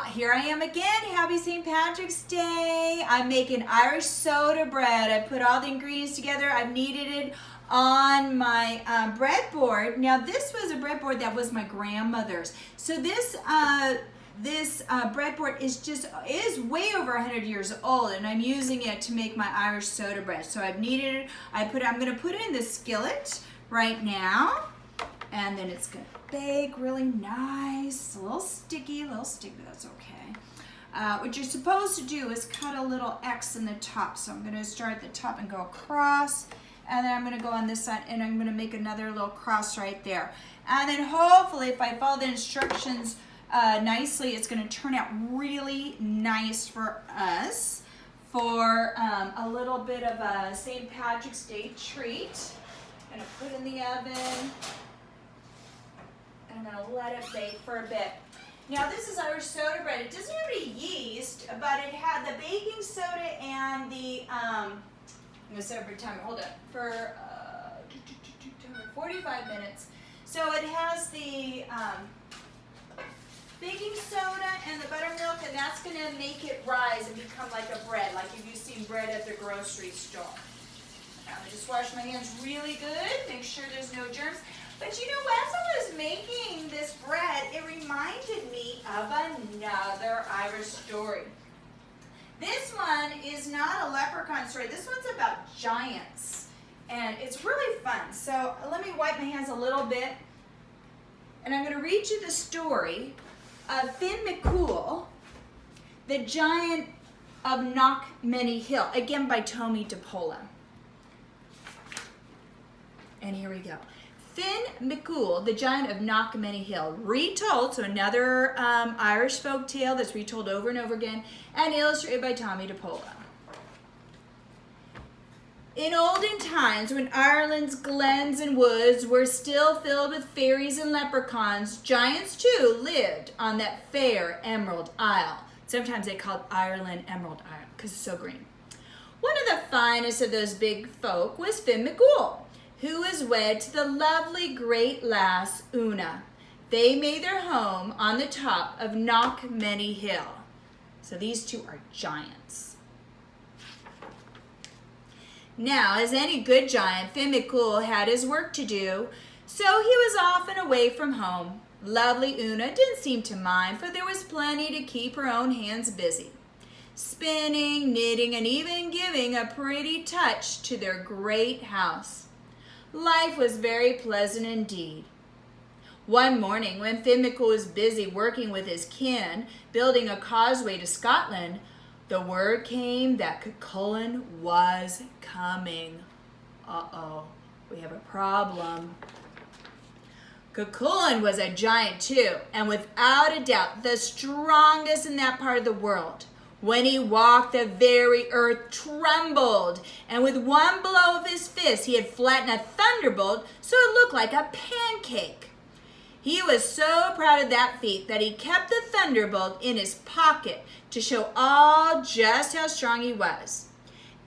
Here I am again. Happy St. Patrick's Day. I'm making Irish soda bread. I put all the ingredients together. I've kneaded it on my breadboard. Now this was a breadboard that was my grandmother's. So this breadboard is way over 100 years old, and I'm using it to make my Irish soda bread. So I've kneaded it. I'm going to put it in the skillet right now, and then it's going to bake really nice. A little sticky, but that's okay. What you're supposed to do is cut a little X in the top. So I'm going to start at the top and go across, and then I'm going to go on this side, and I'm going to make another little cross right there. And then hopefully, if I follow the instructions nicely, it's going to turn out really nice for us for a little bit of a St. Patrick's Day treat. I'm going to put it in the oven. I'm going to let it bake for a bit. Now this is Irish soda bread. It doesn't have any yeast, but it had the baking soda and the, I'm going to set it for time, hold on, for 45 minutes. So it has the baking soda and the buttermilk, and that's going to make it rise and become like a bread, like if you've seen bread at the grocery store. Now I just wash my hands really good, make sure there's no germs. But you know, as I was making this bread, it reminded me of another Irish story. This one is not a leprechaun story. This one's about giants, and it's really fun. So let me wipe my hands a little bit, and I'm going to read you the story of Finn McCool, the giant of Knockmany Hill, again by Tommy DePola. And here we go. Finn McCool, the giant of Knockmany Hill, retold, so another Irish folk tale that's retold over and over again, and illustrated by Tommy DePola. In olden times, when Ireland's glens and woods were still filled with fairies and leprechauns, giants too lived on that fair Emerald Isle. Sometimes they called Ireland Emerald Isle because it's so green. One of the finest of those big folk was Finn McCool, who was wed to the lovely great lass Una. They made their home on the top of Knockmany Hill. So these two are giants. Now, as any good giant, Finn McCool had his work to do, so he was often away from home. Lovely Una didn't seem to mind, for there was plenty to keep her own hands busy, spinning, knitting, and even giving a pretty touch to their great house. Life was very pleasant indeed. One morning, when Finn McCool was busy working with his kin, building a causeway to Scotland, the word came that Cuchulainn was coming. Uh-oh, we have a problem. Cuchulainn was a giant too, and without a doubt, the strongest in that part of the world. When he walked, the very earth trembled, and with one blow of his fist, he had flattened a thunderbolt so it looked like a pancake. He was so proud of that feat that he kept the thunderbolt in his pocket to show all just how strong he was.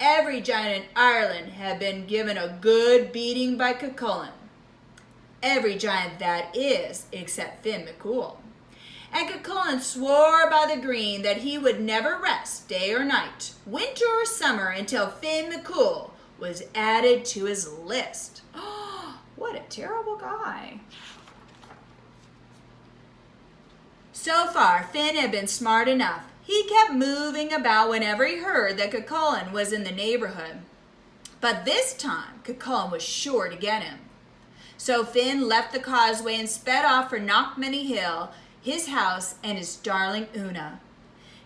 Every giant in Ireland had been given a good beating by Cuchulainn. Every giant, that is, except Finn McCool. And Cuchulainn swore by the green that he would never rest day or night, winter or summer, until Finn McCool was added to his list. Oh, what a terrible guy. So far, Finn had been smart enough. He kept moving about whenever he heard that Cuchulainn was in the neighborhood. But this time, Cuchulainn was sure to get him. So Finn left the causeway and sped off for Knockmany Hill, his house, and his darling Una.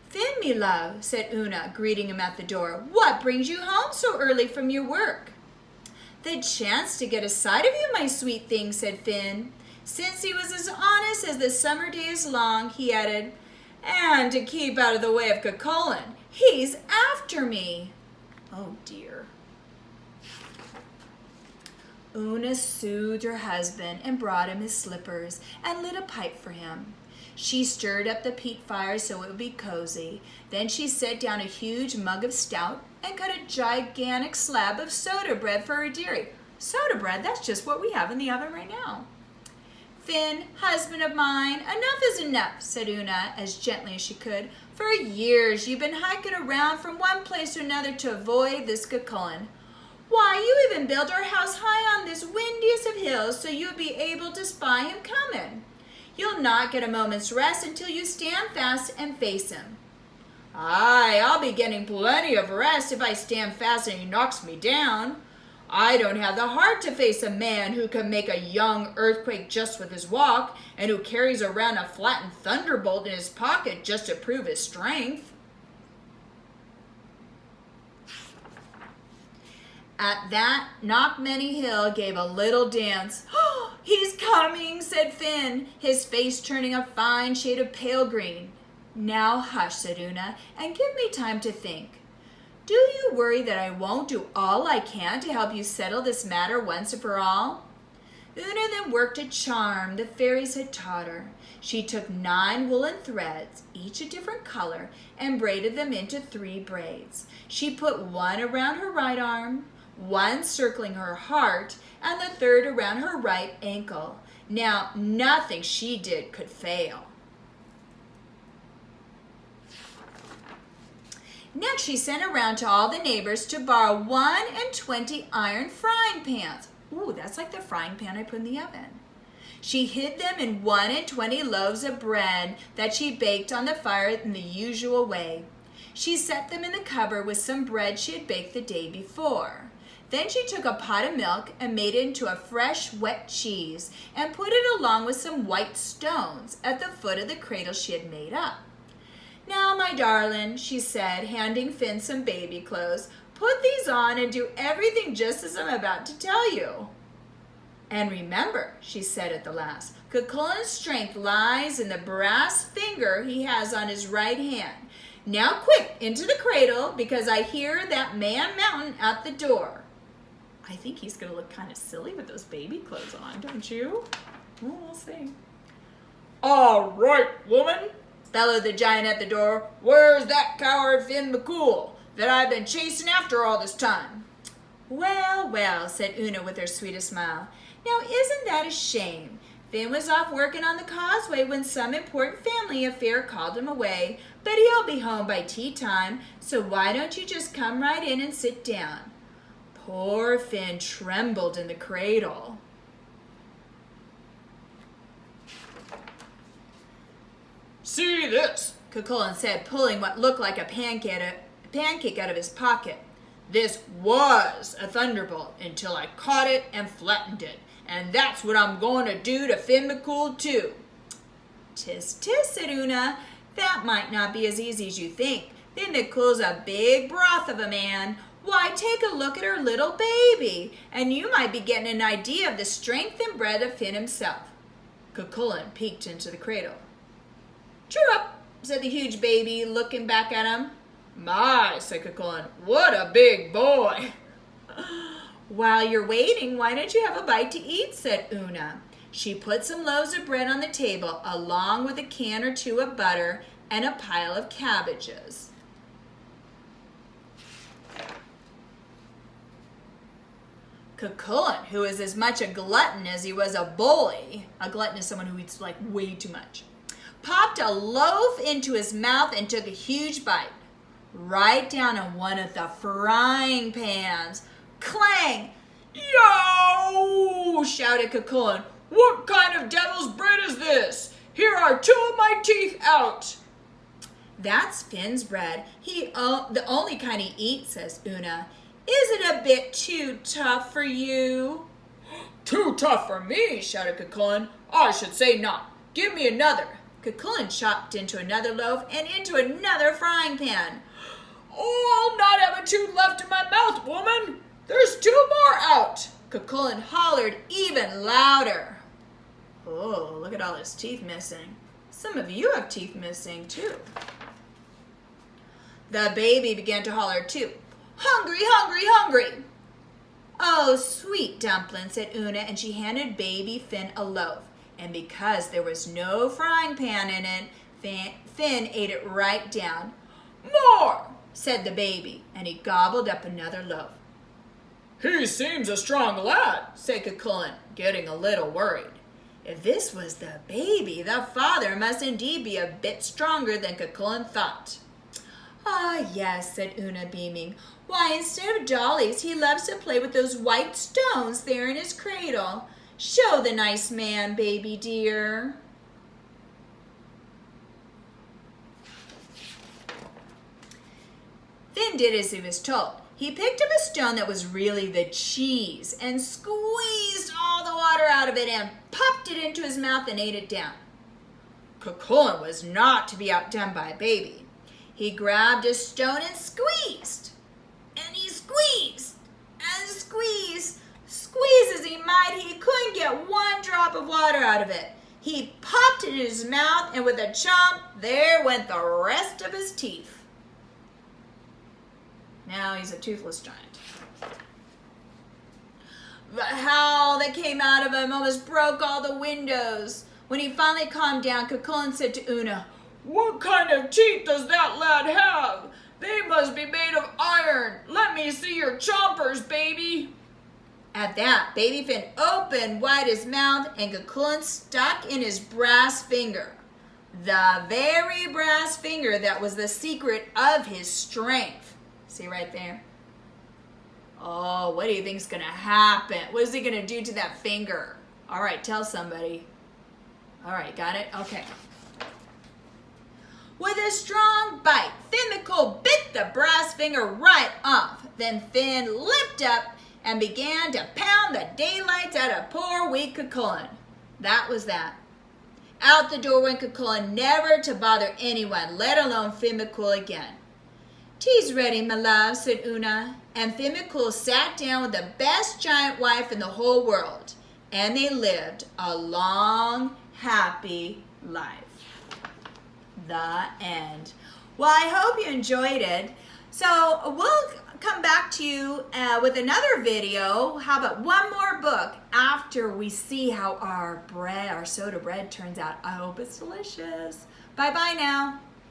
"Finn, me love," said Una, greeting him at the door, "what brings you home so early from your work?" "The chance to get a sight of you, my sweet thing," said Finn. Since he was as honest as the summer day is long, he added, "and to keep out of the way of Cuchulainn. He's after me." Oh dear. Una soothed her husband and brought him his slippers and lit a pipe for him. She stirred up the peat fire so it would be cozy. Then she set down a huge mug of stout and cut a gigantic slab of soda bread for her dearie. Soda bread, that's just what we have in the oven right now. Finn, husband of mine, enough is enough, said Una as gently as she could. For years you've been hiking around from one place to another to avoid this Cuchulainn. Why, you even built our house high on this windiest of hills so you'd be able to spy him coming. You'll not get a moment's rest until you stand fast and face him. Aye, I'll be getting plenty of rest if I stand fast and he knocks me down. I don't have the heart to face a man who can make a young earthquake just with his walk and who carries around a flattened thunderbolt in his pocket just to prove his strength. At that, Knockmany Hill gave a little dance. "Oh, he's coming," said Finn, his face turning a fine shade of pale green. Now hush, said Una, and give me time to think. Do you worry that I won't do all I can to help you settle this matter once and for all? Una then worked a charm the fairies had taught her. She took 9 woolen threads, each a different color, and braided them into 3 braids. She put one around her right arm, one circling her heart, and the third around her right ankle. Now, nothing she did could fail. Next, she sent around to all the neighbors to borrow 1 and 20 iron frying pans. Ooh, that's like the frying pan I put in the oven. She hid them in 1 and 20 loaves of bread that she baked on the fire in the usual way. She set them in the cupboard with some bread she had baked the day before. Then she took a pot of milk and made it into a fresh, wet cheese and put it along with some white stones at the foot of the cradle she had made up. Now, my darling, she said, handing Finn some baby clothes, put these on and do everything just as I'm about to tell you. And remember, she said at the last, Cuchulainn's strength lies in the brass finger he has on his right hand. Now quick, into the cradle, because I hear that man mountain at the door. I think he's going to look kind of silly with those baby clothes on, don't you? Well, we'll see. All right, woman, bellowed the giant at the door. Where's that coward Finn McCool that I've been chasing after all this time? Well, well, said Una with her sweetest smile. Now, isn't that a shame? Finn was off working on the causeway when some important family affair called him away, but he'll be home by tea time, so why don't you just come right in and sit down? Poor Finn trembled in the cradle. See this, Cuchulainn said, pulling what looked like a pancake out of his pocket. This was a thunderbolt until I caught it and flattened it, and that's what I'm going to do to Finn McCool too. Tis, tis, said Una. That might not be as easy as you think. Finn McCool's a big broth of a man. Why, take a look at her little baby, and you might be getting an idea of the strength and breadth of Finn himself. Cuchulainn peeked into the cradle. Cheer up, said the huge baby, looking back at him. My, said Cuchulainn, what a big boy. While you're waiting, why don't you have a bite to eat, said Una. She put some loaves of bread on the table, along with a can or 2 of butter and a pile of cabbages. Cuchulainn, who was as much a glutton as he was a bully, a glutton is someone who eats like way too much, popped a loaf into his mouth and took a huge bite, right down on one of the frying pans. Clang! Yo! Shouted Cuchulainn. What kind of devil's bread is this? Here are 2 of my teeth out. That's Finn's bread. The only kind he eats, says Una. Is it a bit too tough for you? Too tough for me, shouted Cuchulainn. I should say not. Give me another. Cuchulainn chopped into another loaf and into another frying pan. Oh, I'll not have a tooth left in my mouth, woman. There's 2 more out. Cuchulainn hollered even louder. Oh, look at all his teeth missing. Some of you have teeth missing, too. The baby began to holler, too. Hungry, hungry, hungry. Oh, sweet dumpling, said Una, and she handed baby Finn a loaf. And because there was no frying pan in it, Finn ate it right down. More, said the baby, and he gobbled up another loaf. He seems a strong lad, said Cuchulainn, getting a little worried. If this was the baby, the father must indeed be a bit stronger than Cucullin thought. Ah, yes, said Una, beaming. Why, instead of dollies, he loves to play with those white stones there in his cradle. Show the nice man, baby dear. Finn did as he was told. He picked up a stone that was really the cheese and squeezed all the water out of it and popped it into his mouth and ate it down. Cucullin was not to be outdone by a baby. He grabbed a stone and squeezed. And he squeezed and squeezed. Squeeze as he might, he couldn't get one drop of water out of it. He popped it in his mouth, and with a chomp, there went the rest of his teeth. Now he's a toothless giant. The howl that came out of him almost broke all the windows. When he finally calmed down, Cucullin said to Una, "What kind of teeth does that lad have? They must be made of iron. Let me see your chompers, baby." At that, baby Finn opened wide his mouth, and Cucullin stuck in his brass finger. The very brass finger that was the secret of his strength. See right there? Oh, what do you think's gonna happen? What is he gonna do to that finger? All right, tell somebody. All right, got it? Okay. With a strong bite, Finn McCool bit the brass finger right off. Then Finn limped up and began to pound the daylights out of poor weak Cucullin. That was that. Out the door went Cucullin, never to bother anyone, let alone Finn McCool again. "Tea's ready, my love," said Una, and Finn McCool sat down with the best giant wife in the whole world, and they lived a long, happy life. The end. Well, I hope you enjoyed it. So we'll come back to you with another video. How about one more book after we see how our soda bread turns out. I hope it's delicious. Bye-bye now.